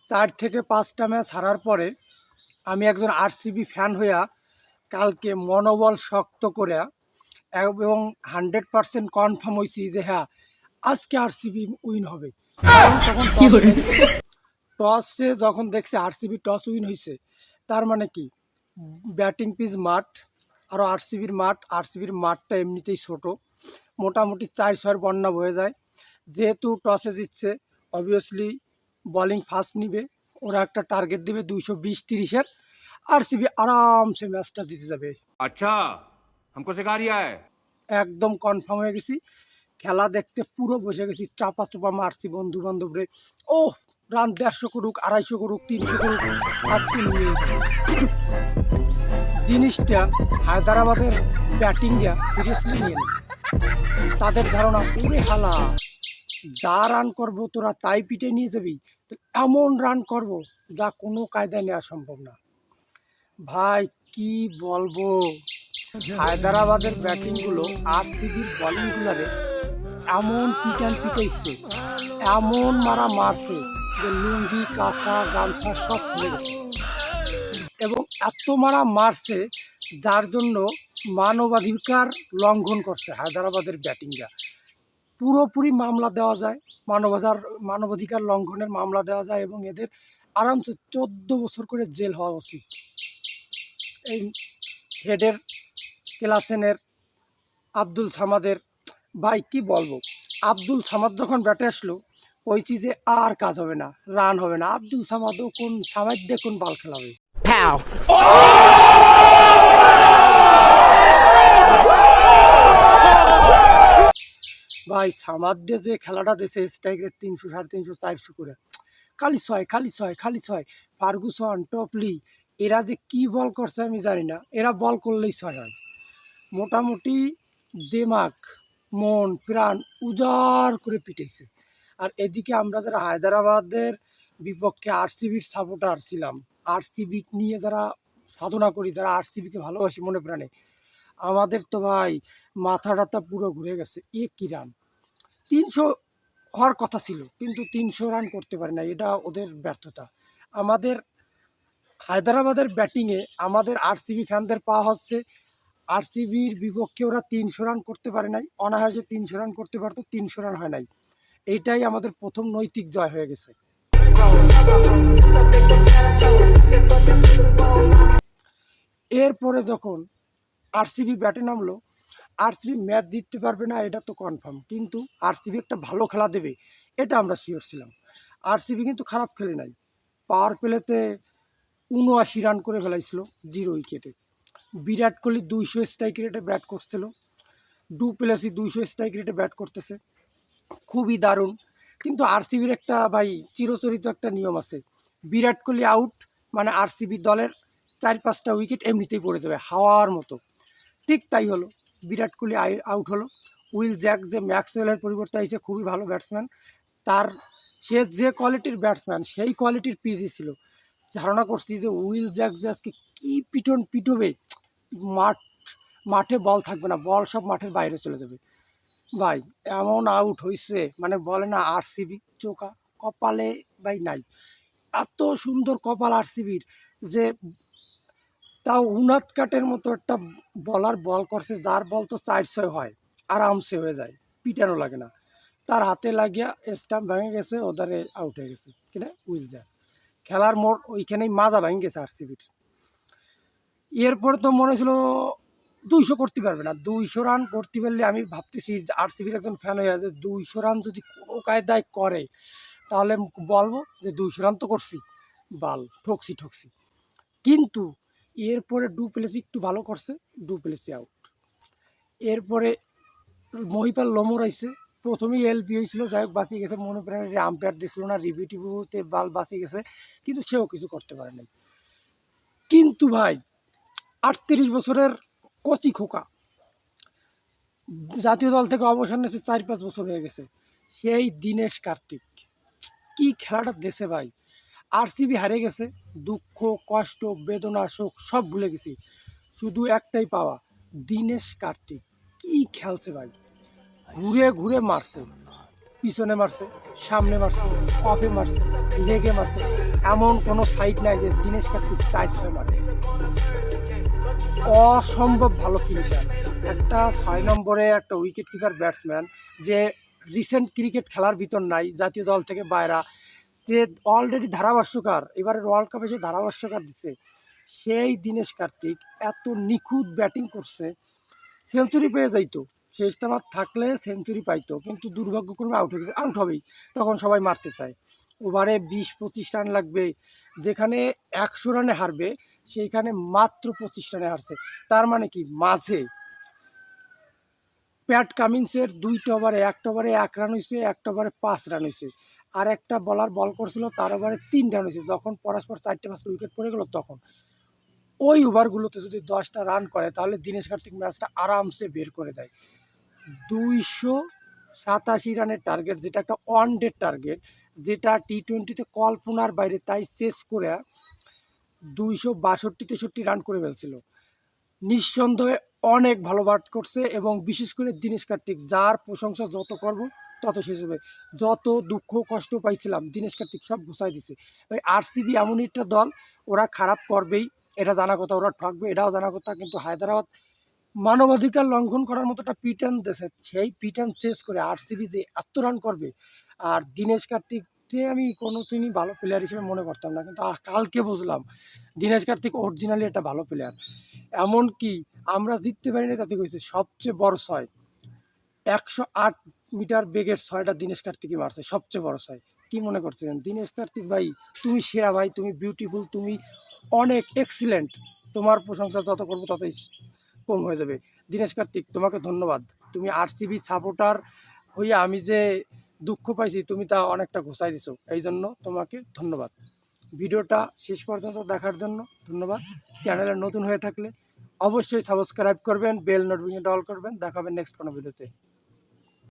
4 থেকে 5টা ম্যাচ হারার পরে আমি একজন আরসিবি ফ্যান হইয়া কালকে মনোবল শক্ত করে এবং 100% কনফার্ম হয়েছি যে হ্যাঁ আজকে আরসিবি উইন হবে। কারণ তখন টস হয়ে গেছে, টসে যখন দেখছে আরসিবি টস উইন হয়েছে, তার মানে কি ব্যাটিং পিচ মাঠ, আরও আরসিবির মাঠটা এমনিতেই ছোট, মোটামুটি 4-6 বন্যা বয়ে যায়। যেহেতু টসে জিতছে অবভিয়াসলি বলিং ফার্স্ট নিবে, ওরা একটা টার্গেট দিবে 220-30-এর, আরসিবি আরামসে ম্যাচটা জিতে যাবে। अच्छा हमको सिखा रिया है। একদম কনফার্ম হয়ে গেছি। খেলা দেখতে পুরো বসে গেছি, চাপা চোপা মারছি বন্ধু বান্ধবরে। ও রান 150 করুক, 250 করুক, 300 করুক, আজকে নিয়ে জিনিসটা হায়দ্রাবাদের ব্যাটিংটা সিরিয়াসলি নিয়ে নেছে। তাদের ধারণা পুরে হালা, যা রান করবো তোরা তাই পিটে নিয়ে যাবি, তো এমন রান করব যা কোনো কায়দায় নেওয়া সম্ভব না। ভাই কি বলবো, হায়দ্রাবাদের ব্যাটিংগুলো আরসিবির বলিংগুলারে এমন পিটাইছে, এমন মারছে যে লুঙ্গি কাঁচা গামছা সব খুলে গেছে, এবং এত মারছে যার জন্য মানবাধিকার লঙ্ঘন করছে হায়দ্রাবাদের ব্যাটিংরা। পুরোপুরি মামলা দেওয়া যায়, মানবাধিকার লঙ্ঘনের মামলা দেওয়া যায়, এবং এদের আরামসে 14 বছর করে জেল হওয়া উচিত। এই হেডের ক্লাসেনের আব্দুল সামাদের, ভাই কি বলবো, আব্দুল সামাদ যখন ব্যাটে আসলো কইছি যে আর কাজ হবে না, রান হবে না, আব্দুল সামাদও কোন সামাদ দিয়ে কোন বল খেলাবে। ভাই সামাদ দিয়ে যে খেলাটা দিয়েছে স্ট্রাইক রেট 300, 350, 400 করে, খালি ছয়। ফার্গুসন, টপলি এরা যে কি বল করছে আমি জানি না, এরা বল করলেই 6 হয়। মোটামুটি দিমাগ মন প্রাণ উজাড় করে পিটেছে। আর এদিকে আমরা যারা হায়দ্রাবাদের বিপক্ষে আরসিবির সাপোর্টার ছিলাম, আরসিবি নিয়ে যারা সাধনা করি, যারা আরসিবিকে ভালোবাসি মনে প্রাণে, আমাদের তো ভাই মাথা পুরো ঘুরে গেছে। কি রান, 300 হওয়ার কথা ছিল কিন্তু 300 রান করতে পারে না, এটা ওদের ব্যর্থতা। আমাদের হায়দ্রাবাদের ব্যাটিংয়ে আমাদের আরসিবি ফ্যানদের পাওয়া হচ্ছে, আরসিবির বিপক্ষে ওরা 300 রান করতে পারে নাই, অনায়াসে 300 রান করতে পারতো, 300 রান হয় নাই। এইটাই আমাদের প্রথম নৈতিক জয় হয়ে গেছে। এরপরে যখন আরসিবি ব্যাটে নামলো, আরসিবি ম্যাচ জিততে পারবে না এটা তো কনফার্ম, কিন্তু আরসিবি একটা ভালো খেলা দেবে এটা আমরা শিওর ছিলাম। আরসিবি কিন্তু খারাপ খেলে নাই, পাওয়ার প্লেতে 79 রান করে ফেলাইছিল 0 উইকেটে। বিরাট কোহলি 200 স্ট্রাইক রেটে ব্যাট করছিল, ডুপ্লেসি 200 স্ট্রাইক রেটে ব্যাট করতেছে, খুবই দারুণ। কিন্তু আরসিবির একটা ভাই চিরচরিত একটা নিয়ম আছে, বিরাট কোহলি আউট মানে আরসিবি দলের 4-5টা উইকেট এমনিতেই পড়ে যাবে হাওয়ার মতো। ঠিক তাই হলো, বিরাট কোহলি আউট হলো। উইল জ্যাক যে ম্যাক্সওয়েলের পরিবর্তে এসে খুবই ভালো ব্যাটসম্যান, তার সে যে কোয়ালিটির ব্যাটসম্যান সেই কোয়ালিটির পিচই ছিল। ধারণা করছি যে উইল জ্যাক যে আজকে কী পিটবে, মাঠে বল থাকবে না, বল সব মাঠের বাইরে চলে যাবে। ভাই এমন আউট হয়েছে মানে বলে না আরসিবি চোকা কপালে ভাই নাই, এত সুন্দর কপাল আরসিবির যে তাও উনাত কাটের মতো একটা বলার বল করছে, যার বল তো 4-6 হয়, আরামসে হয়ে যায়, পিটানো লাগে না, তার হাতে লাগিয়া স্টাম্প ভেঙে গেছে, ওদারে আউট হয়ে গেছে কিনা উইল যায়। খেলার মোড় ওইখানেই মাজা ভেঙে গেছে আরসিবির। এরপরে তো মনে হয়েছিল 200 করতে পারবে না, 200 রান করতে পারলে আমি ভাবতেছি আরসিবির একজন ফ্যান হয়ে আছে, 200 রান যদি কোনো কায়দায় করে তাহলে বলবো যে 200 রান তো করছি, বাল ঠকছি। কিন্তু এরপরে ডুপ্লেসি একটু ভালো করছে, ডুপ্লেসি আউট। এরপরে মহিপাল লোমর আইছে, প্রথমেই এলপি হয়েছিল, যাই হোক বাঁচিয়ে গেছে, মনে প্রাণে আম্পায়ার দিছিল না, রিভিউতে বাল বাঁচিয়ে গেছে, কিন্তু সেও কিছু করতে পারে নাই। কিন্তু ভাই 38 বছরের কচি খোকা, জাতীয় দল থেকে অবসর নিয়েছে 4-5 বছর হয়ে গেছে, সেই দীনেশ কার্তিক কি খেলাটা দেশে ভাই। আরসিবি হারে গেছে, দুঃখ কষ্ট বেদনা শোক সব ভুলে গেছি, শুধু একটাই পাওয়া, দীনেশ কার্তিক কি খেলছে ভাই, ঘুরে মারছে, পিছনে মারছে, সামনে মারছে, অফে মারছে, লেগে মারছে, এমন কোনো সাইড নাই যে দিনেশ কার্তিক 4-6 মারে। অসম্ভব ভালো ফিনিশার, একটা 6 নম্বরে একটা উইকেট কিপার ব্যাটসম্যান যে রিসেন্ট ক্রিকেট খেলার ভিতর নাই, জাতীয় দল থেকে বাইরা, যে অলরেডি ধারাভাষ্যকার, এবারের ওয়ার্ল্ড কাপে যে ধারাভাষ্যকার দিচ্ছে, সেই দিনেশ কার্তিক এত নিখুঁত ব্যাটিং করছে, সেঞ্চুরি পেয়ে যাইতো, শেষ টাইমার থাকলে সেঞ্চুরি পাইতো, কিন্তু দুর্ভাগ্যক্রমে আউট হয়ে গেছে। আউট হবেই, তখন সবাই মারতে চায়। ওভারে 20-25 রান লাগবে, যেখানে 100 রানে হারবে সেইখানে মাত্র 25 রানে হারছে। তার মানে কি, মাঝে প্যাট কামিন্সের 2টা ওভারে, 1টা ওভারে 1 রান হয়েছে, 1টা ওভারে 5 রান হয়েছে, আর একটা বলার বল করছিল তার ওভারে 3 রান হয়েছে। যখন পরস্পর 4টে-5টা উইকেট পড়ে গেল, তখন ওই ওভারগুলোতে যদি 10টা রান করে, তাহলে দিনেশ কার্তিক ম্যাচটা আরামসে বের করে দেয়। 287 রানের টার্গেট, যেটা একটা ওয়ান ডে টার্গেট, যেটা টি-20তে কল্পনার বাইরে, তাই চেস করে 262-63 রান করে ফেলছিল। নিঃসন্দেহে অনেক ভালো ব্যাট করছে, এবং বিশেষ করে দিনেশ কার্তিক, যার প্রশংসা যত করব তত শেষ হবে। যত দুঃখ কষ্ট পাইছিলাম, দিনেশ কার্তিক সব ঘুষাই দিছে। ওই আরসিবি এমন একটা দল, ওরা খারাপ করবেই, এটা জানা কথা, ওরা ঠকবে এটাও জানা কথা, কিন্তু হায়দ্রাবাদ মানবাধিকার লঙ্ঘন করার মতো একটা পিটান দেশে, সেই পিটান চেস করে আরসিবি যে এত রান করবে। আর দিনেশ কার্তিককে আমি কোনোদিনই ভালো প্লেয়ার হিসেবে মনে করতাম না, কিন্তু কালকে বুঝলাম দিনেশ কার্তিক অরিজিনালি একটা ভালো প্লেয়ার। এমনকি আমরা জিততে পারিনি, তাতে কইছে সবচেয়ে বড় 6, 108 মিটার বেগের 6টা দিনেশ কার্তিকই মারছে, সবচেয়ে বড় 6। কি মনে করতেছেন? দিনেশ কার্তিক ভাই, তুমি সেরা ভাই, তুমি বিউটিফুল, তুমি অনেক এক্সিলেন্ট, তোমার প্রশংসা যত করবো ততই কম হয়ে যাবে। দিনেশ কার্তিক, তোমাকে ধন্যবাদ। তুমি আরসিবি সাপোর্টার হইয়া আমি যে দুঃখ পাইছি, তুমি তা অনেকটা ঘোষাই দিছো, এই জন্য তোমাকে ধন্যবাদ। ভিডিওটা শেষ পর্যন্ত দেখার জন্য ধন্যবাদ। চ্যানেলে নতুন হয়ে থাকলে অবশ্যই সাবস্ক্রাইব করবেন, বেল নোটিফিকেশনটা অল করবেন। দেখা হবে নেক্সট কোনো ভিডিওতে।